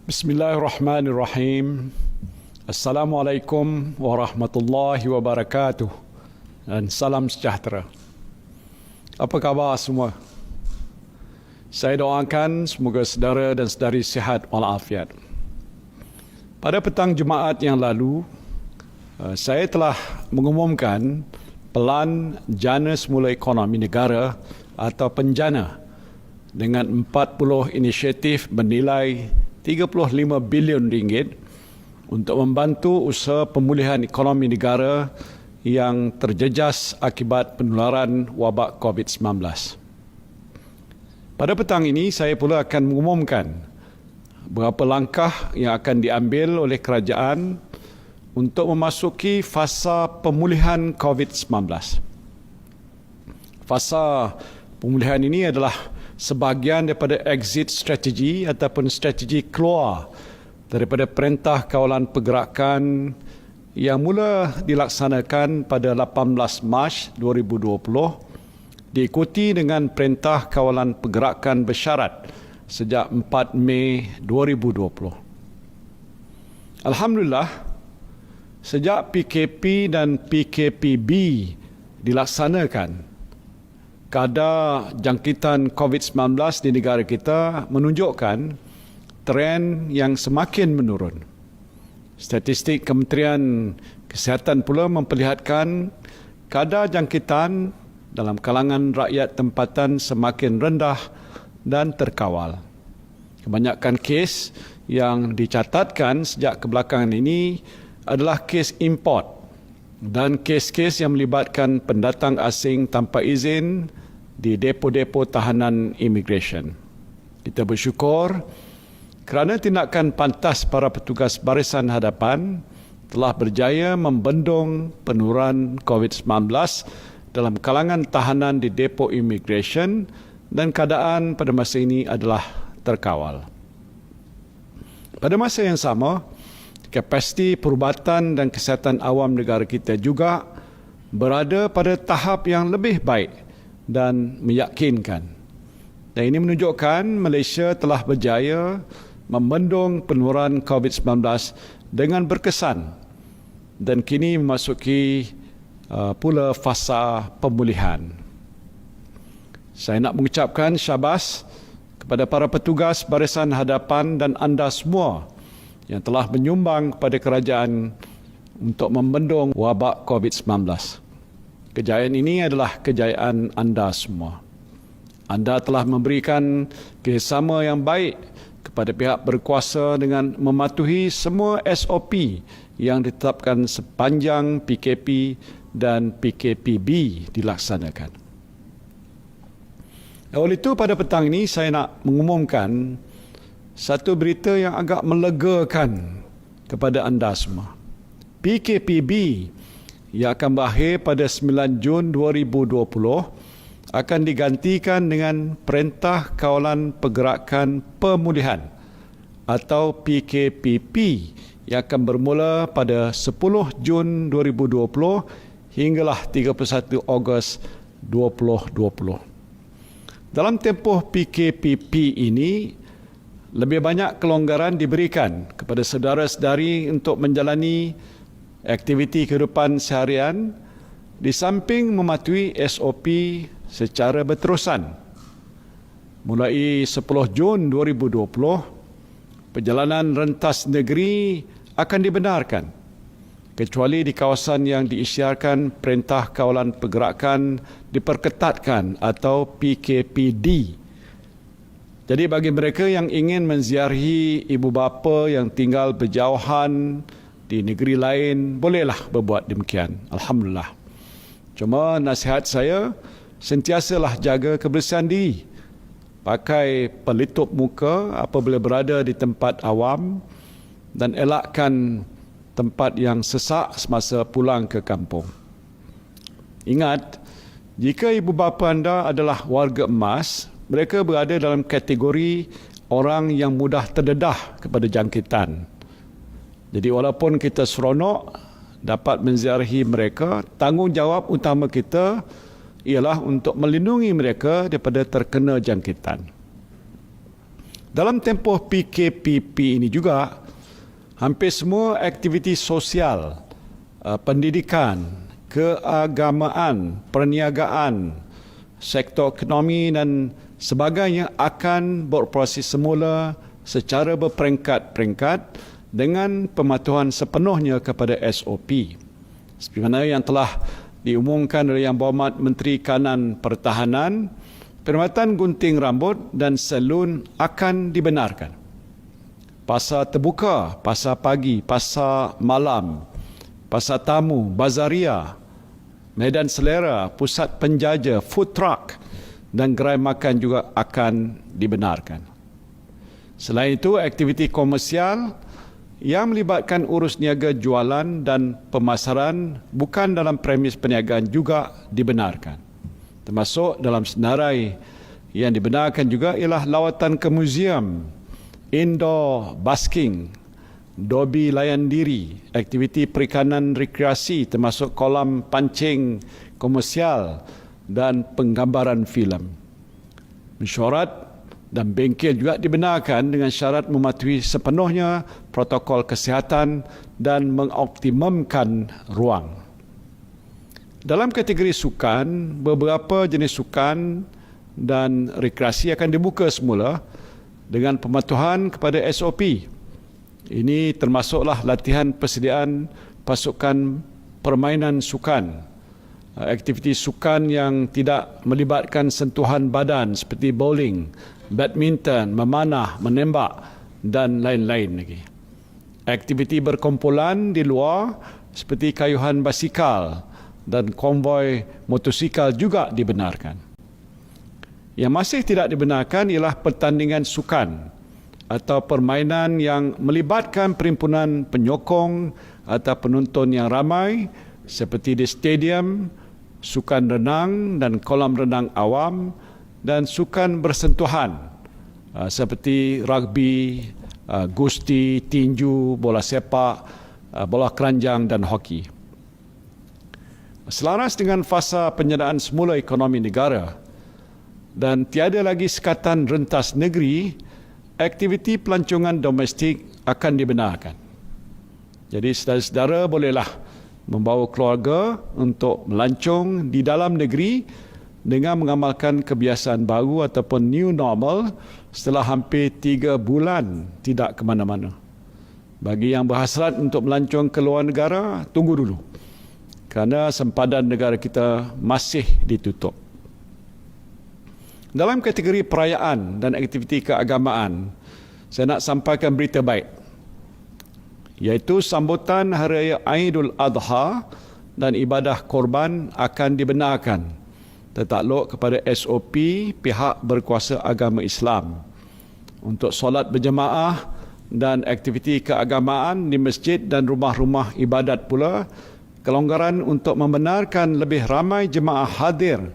Bismillahirrahmanirrahim. Assalamualaikum warahmatullahi wabarakatuh. Dan salam sejahtera. Apa khabar semua? Saya doakan semoga saudara dan saudari sihat walafiat. Pada petang Jumaat yang lalu, saya telah mengumumkan Pelan Jana Semula Ekonomi Negara atau Penjana dengan 40 inisiatif bernilai 35 bilion ringgit untuk membantu usaha pemulihan ekonomi negara yang terjejas akibat penularan wabak COVID-19. Pada petang ini, saya pula akan mengumumkan beberapa langkah yang akan diambil oleh kerajaan untuk memasuki fasa pemulihan COVID-19. Fasa pemulihan ini adalah sebahagian daripada exit strategy ataupun strategi keluar daripada Perintah Kawalan Pergerakan yang mula dilaksanakan pada 18 Mac 2020 diikuti dengan Perintah Kawalan Pergerakan Bersyarat sejak 4 Mei 2020. Alhamdulillah, sejak PKP dan PKPB dilaksanakan, kadar jangkitan COVID-19 di negara kita menunjukkan tren yang semakin menurun. Statistik Kementerian Kesihatan pula memperlihatkan kadar jangkitan dalam kalangan rakyat tempatan semakin rendah dan terkawal. Kebanyakan kes yang dicatatkan sejak kebelakangan ini adalah kes import dan kes-kes yang melibatkan pendatang asing tanpa izin di depo-depo tahanan imigresen. Kita bersyukur kerana tindakan pantas para petugas barisan hadapan telah berjaya membendung penurunan COVID-19 dalam kalangan tahanan di depo imigresen dan keadaan pada masa ini adalah terkawal. Pada masa yang sama, kapasiti perubatan dan kesihatan awam negara kita juga berada pada tahap yang lebih baik dan meyakinkan. Dan ini menunjukkan Malaysia telah berjaya membendung penurunan COVID-19 dengan berkesan dan kini memasuki pula fasa pemulihan. Saya nak mengucapkan syabas kepada para petugas barisan hadapan dan anda semua yang telah menyumbang kepada kerajaan untuk membendung wabak COVID-19. Kejayaan ini adalah kejayaan anda semua. Anda telah memberikan kerjasama yang baik kepada pihak berkuasa dengan mematuhi semua SOP yang ditetapkan sepanjang PKP dan PKPB dilaksanakan. Oleh itu, pada petang ini saya nak mengumumkan satu berita yang agak melegakan kepada anda semua. PKPB yang akan berakhir pada 9 Jun 2020 akan digantikan dengan Perintah Kawalan Pergerakan Pemulihan atau PKPP yang akan bermula pada 10 Jun 2020 hinggalah 31 Ogos 2020. Dalam tempoh PKPP ini, lebih banyak kelonggaran diberikan kepada saudara-saudari untuk menjalani aktiviti kehidupan seharian di samping mematuhi SOP secara berterusan. Mulai 10 Jun 2020, perjalanan rentas negeri akan dibenarkan kecuali di kawasan yang diisytiharkan Perintah Kawalan Pergerakan diperketatkan atau PKPD. Jadi bagi mereka yang ingin menziarahi ibu bapa yang tinggal berjauhan di negeri lain, bolehlah berbuat demikian. Alhamdulillah. Cuma nasihat saya, sentiasalah jaga kebersihan diri. Pakai pelitup muka apabila berada di tempat awam dan elakkan tempat yang sesak semasa pulang ke kampung. Ingat, jika ibu bapa anda adalah warga emas, mereka berada dalam kategori orang yang mudah terdedah kepada jangkitan. Jadi walaupun kita seronok dapat menziarahi mereka, tanggungjawab utama kita ialah untuk melindungi mereka daripada terkena jangkitan. Dalam tempoh PKPP ini juga, hampir semua aktiviti sosial, pendidikan, keagamaan, perniagaan, sektor ekonomi dan sebagainya akan beroperasi semula secara berperingkat-peringkat dengan pematuhan sepenuhnya kepada SOP. Seperti mana yang telah diumumkan oleh Yang Berhormat Menteri Kanan Pertahanan, perkhidmatan gunting rambut dan salon akan dibenarkan. Pasar terbuka, pasar pagi, pasar malam, pasar tamu, bazaria, medan selera, pusat penjaja, food truck dan gerai makan juga akan dibenarkan. Selain itu, aktiviti komersial yang melibatkan urus niaga jualan dan pemasaran bukan dalam premis perniagaan juga dibenarkan. Termasuk dalam senarai yang dibenarkan juga ialah lawatan ke muzium, indoor basking, dobi layan diri, aktiviti perikanan rekreasi termasuk kolam pancing komersial dan penggambaran filem. Mesyuarat dan bengkel juga dibenarkan dengan syarat mematuhi sepenuhnya protokol kesihatan dan mengoptimumkan ruang. Dalam kategori sukan, beberapa jenis sukan dan rekreasi akan dibuka semula dengan pematuhan kepada SOP. Ini termasuklah latihan persediaan pasukan permainan sukan, aktiviti sukan yang tidak melibatkan sentuhan badan seperti bowling, badminton, memanah, menembak dan lain-lain lagi. Aktiviti berkumpulan di luar seperti kayuhan basikal dan konvoi motosikal juga dibenarkan. Yang masih tidak dibenarkan ialah pertandingan sukan atau permainan yang melibatkan perhimpunan penyokong atau penonton yang ramai seperti di stadium, sukan renang dan kolam renang awam dan sukan bersentuhan seperti rugby, gusti, tinju, bola sepak, bola keranjang dan hoki. Selaras dengan fasa penyediaan semula ekonomi negara dan tiada lagi sekatan rentas negeri, aktiviti pelancongan domestik akan dibenarkan. Jadi saudara-saudara bolehlah membawa keluarga untuk melancong di dalam negeri dengan mengamalkan kebiasaan baru ataupun new normal setelah hampir 3 bulan tidak ke mana-mana. Bagi yang berhasrat untuk melancong ke luar negara, tunggu dulu. Kerana sempadan negara kita masih ditutup. Dalam kategori perayaan dan aktiviti keagamaan, saya nak sampaikan berita baik, iaitu sambutan Hari Raya Aidul Adha dan ibadah korban akan dibenarkan tertakluk kepada SOP pihak berkuasa agama Islam untuk solat berjemaah dan aktiviti keagamaan di masjid dan rumah-rumah ibadat pula. Kelonggaran untuk membenarkan lebih ramai jemaah hadir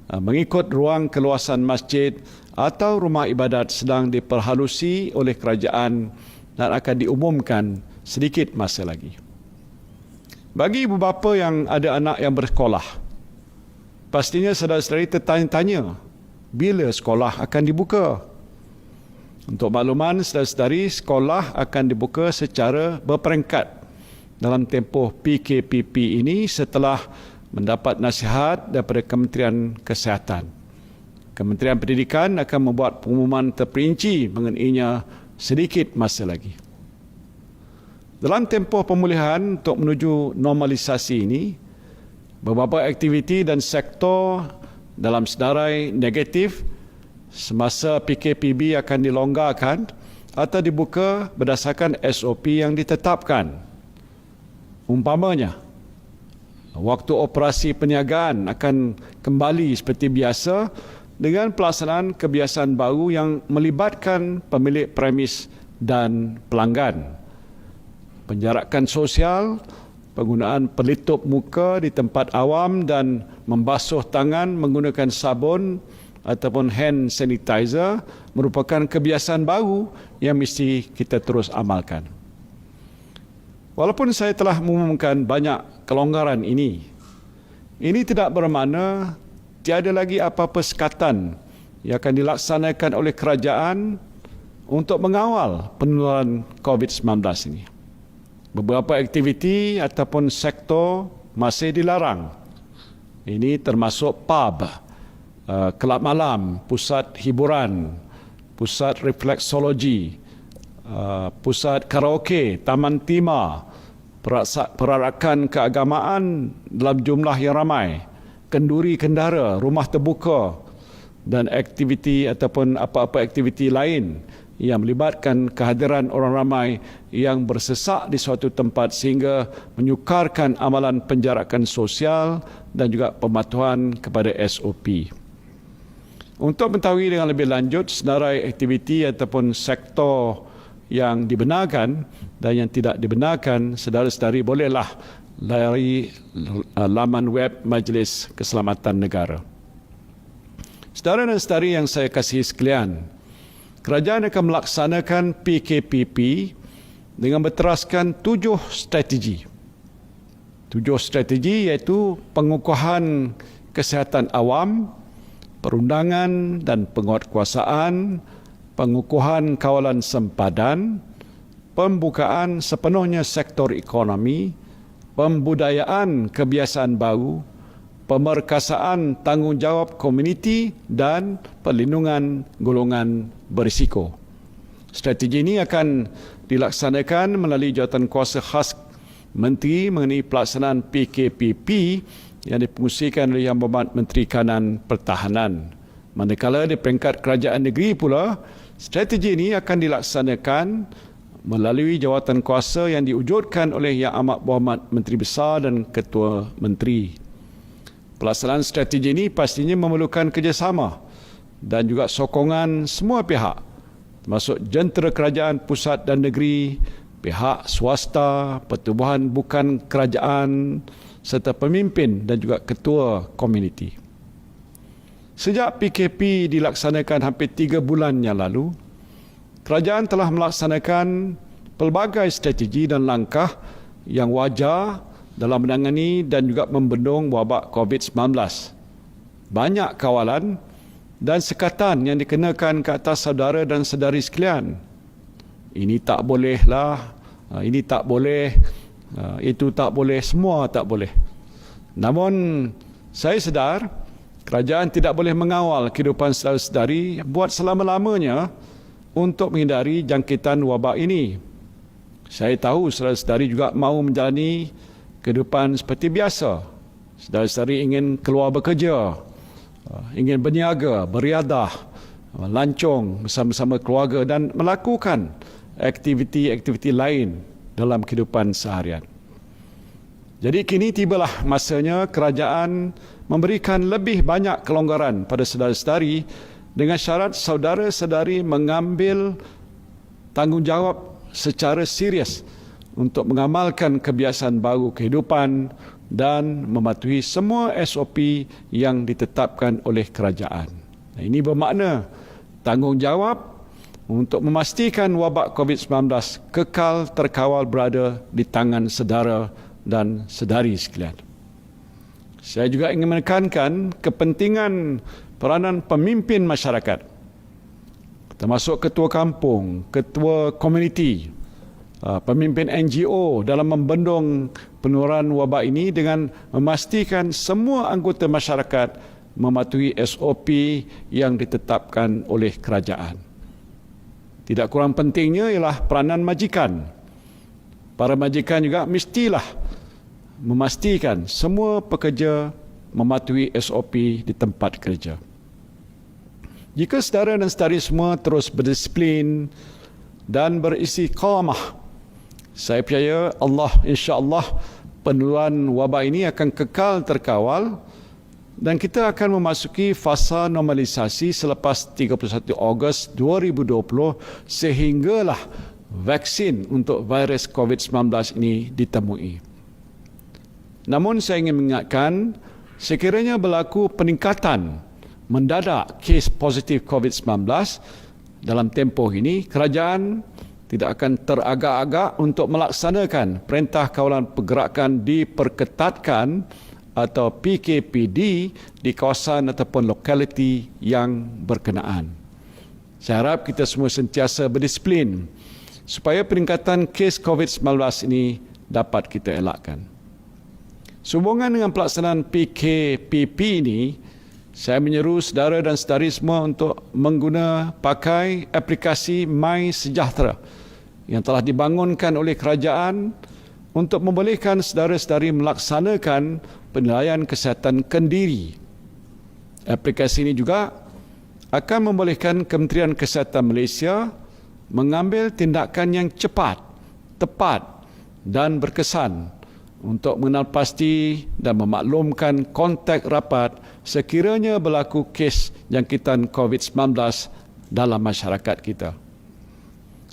mengikut ruang keluasan masjid atau rumah ibadat sedang diperhalusi oleh kerajaan dan akan diumumkan sedikit masa lagi. Bagi ibu bapa yang ada anak yang bersekolah, pastinya saudara-saudari tertanya-tanya bila sekolah akan dibuka. Untuk makluman, saudara-saudari, sekolah akan dibuka secara berperingkat dalam tempoh PKPP ini setelah mendapat nasihat daripada Kementerian Kesihatan. Kementerian Pendidikan akan membuat pengumuman terperinci mengenainya sedikit masa lagi. Dalam tempoh pemulihan untuk menuju normalisasi ini, beberapa aktiviti dan sektor dalam senarai negatif semasa PKPB akan dilonggarkan atau dibuka berdasarkan SOP yang ditetapkan. Umpamanya, waktu operasi perniagaan akan kembali seperti biasa dengan pelaksanaan kebiasaan baru yang melibatkan pemilik premis dan pelanggan. Penjarakan sosial, penggunaan pelitup muka di tempat awam dan membasuh tangan menggunakan sabun ataupun hand sanitizer merupakan kebiasaan baru yang mesti kita terus amalkan. Walaupun saya telah mengumumkan banyak kelonggaran ini tidak bermakna tiada lagi apa-apa sekatan yang akan dilaksanakan oleh kerajaan untuk mengawal penularan COVID-19 ini. Beberapa aktiviti ataupun sektor masih dilarang. Ini termasuk pub, kelab malam, pusat hiburan, pusat refleksologi, pusat karaoke, taman timah, perarakan keagamaan dalam jumlah yang ramai, kenduri kendara, rumah terbuka dan aktiviti ataupun apa-apa aktiviti lain yang melibatkan kehadiran orang ramai yang bersesak di suatu tempat sehingga menyukarkan amalan penjarakan sosial dan juga pematuhan kepada SOP. Untuk mengetahui dengan lebih lanjut senarai aktiviti ataupun sektor yang dibenarkan dan yang tidak dibenarkan, saudara-saudari bolehlah layari laman web Majlis Keselamatan Negara. Saudara dan saudari yang saya kasihi sekalian, kerajaan akan melaksanakan PKPP dengan berteraskan 7 strategi. 7 strategi iaitu pengukuhan kesihatan awam, perundangan dan penguatkuasaan, pengukuhan kawalan sempadan, pembukaan sepenuhnya sektor ekonomi, pembudayaan kebiasaan baru, pemerkasaan tanggungjawab komuniti dan perlindungan golongan berisiko. Strategi ini akan dilaksanakan melalui jawatankuasa khas Menteri mengenai pelaksanaan PKPP yang dipengusikan oleh Yang Berhormat Menteri Kanan Pertahanan. Manakala di peringkat kerajaan negeri pula, strategi ini akan dilaksanakan melalui jawatankuasa yang diwujudkan oleh Yang Amat Berhormat Menteri Besar dan Ketua Menteri. Pelaksanaan strategi ini pastinya memerlukan kerjasama dan juga sokongan semua pihak, termasuk jentera kerajaan pusat dan negeri, pihak swasta, pertubuhan bukan kerajaan, serta pemimpin dan juga ketua komuniti. Sejak PKP dilaksanakan hampir 3 bulan yang lalu, kerajaan telah melaksanakan pelbagai strategi dan langkah yang wajar dalam menangani dan juga membendung wabak COVID-19. Banyak kawalan dan sekatan yang dikenakan ke atas saudara dan saudari sekalian. Ini tak bolehlah, ini tak boleh, itu tak boleh, semua tak boleh. Namun saya sedar kerajaan tidak boleh mengawal kehidupan saudara-saudari buat selama-lamanya untuk menghindari jangkitan wabak ini. Saya tahu saudara-saudari juga mahu menjalani kehidupan seperti biasa. Saudara-saudari ingin keluar bekerja, ingin berniaga, beriadah, lancung bersama-sama keluarga dan melakukan aktiviti-aktiviti lain dalam kehidupan seharian. Jadi kini tibalah masanya kerajaan memberikan lebih banyak kelonggaran pada saudara-saudari dengan syarat saudara-saudari mengambil tanggungjawab secara serius untuk mengamalkan kebiasaan baru kehidupan dan mematuhi semua SOP yang ditetapkan oleh kerajaan. Ini bermakna tanggungjawab untuk memastikan wabak COVID-19 kekal terkawal berada di tangan saudara dan saudari sekalian. Saya juga ingin menekankan kepentingan peranan pemimpin masyarakat, termasuk ketua kampung, ketua komuniti, pemimpin NGO dalam membendung penularan wabak ini dengan memastikan semua anggota masyarakat mematuhi SOP yang ditetapkan oleh kerajaan. Tidak kurang pentingnya ialah peranan majikan. Para majikan juga mestilah memastikan semua pekerja mematuhi SOP di tempat kerja. Jika saudara dan saudari semua terus berdisiplin dan beristiqamah, saya percaya Allah, insya-Allah, penularan wabak ini akan kekal terkawal dan kita akan memasuki fasa normalisasi selepas 31 Ogos 2020 sehinggalah vaksin untuk virus COVID-19 ini ditemui. Namun saya ingin mengingatkan, sekiranya berlaku peningkatan mendadak kes positif COVID-19 dalam tempoh ini, kerajaan tidak akan teragak-agak untuk melaksanakan perintah kawalan pergerakan diperketatkan atau PKPD di kawasan ataupun lokaliti yang berkenaan. Saya harap kita semua sentiasa berdisiplin supaya peningkatan kes COVID-19 ini dapat kita elakkan. Sehubungan dengan pelaksanaan PKPP ini, saya menyeru saudara dan saudari semua untuk pakai aplikasi MySejahtera yang telah dibangunkan oleh kerajaan untuk membolehkan saudara-saudari melaksanakan penilaian kesihatan kendiri. Aplikasi ini juga akan membolehkan Kementerian Kesihatan Malaysia mengambil tindakan yang cepat, tepat dan berkesan untuk mengenal pasti dan memaklumkan kontak rapat sekiranya berlaku kes jangkitan COVID-19 dalam masyarakat kita.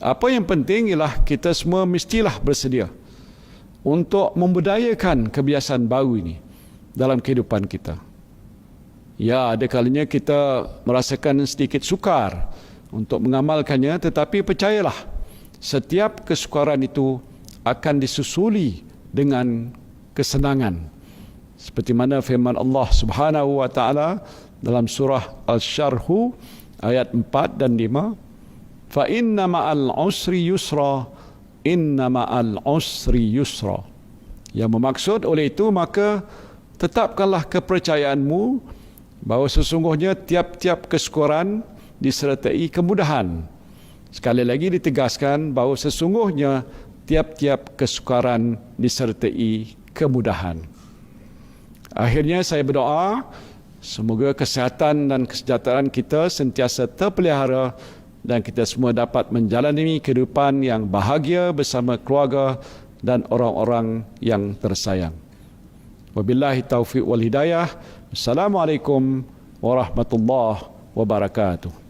Apa yang penting ialah kita semua mestilah bersedia untuk membudayakan kebiasaan baru ini dalam kehidupan kita. Ya, ada kalanya kita merasakan sedikit sukar untuk mengamalkannya, tetapi percayalah, setiap kesukaran itu akan disusuli dengan kesenangan. Seperti mana firman Allah Subhanahu wa taala dalam surah Al-Syarh ayat 4 dan 5, "Fa inna ma'al usri yusra, inna ma'al usri yusra." Yang bermaksud oleh itu, maka tetapkanlah kepercayaanmu bahawa sesungguhnya tiap-tiap kesukaran disertai kemudahan. Sekali lagi ditegaskan bahawa sesungguhnya tiap-tiap kesukaran disertai kemudahan. Akhirnya saya berdoa, semoga kesihatan dan kesejahteraan kita sentiasa terpelihara dan kita semua dapat menjalani kehidupan yang bahagia bersama keluarga dan orang-orang yang tersayang. Wabillahi taufiq wal hidayah. Assalamualaikum warahmatullahi wabarakatuh.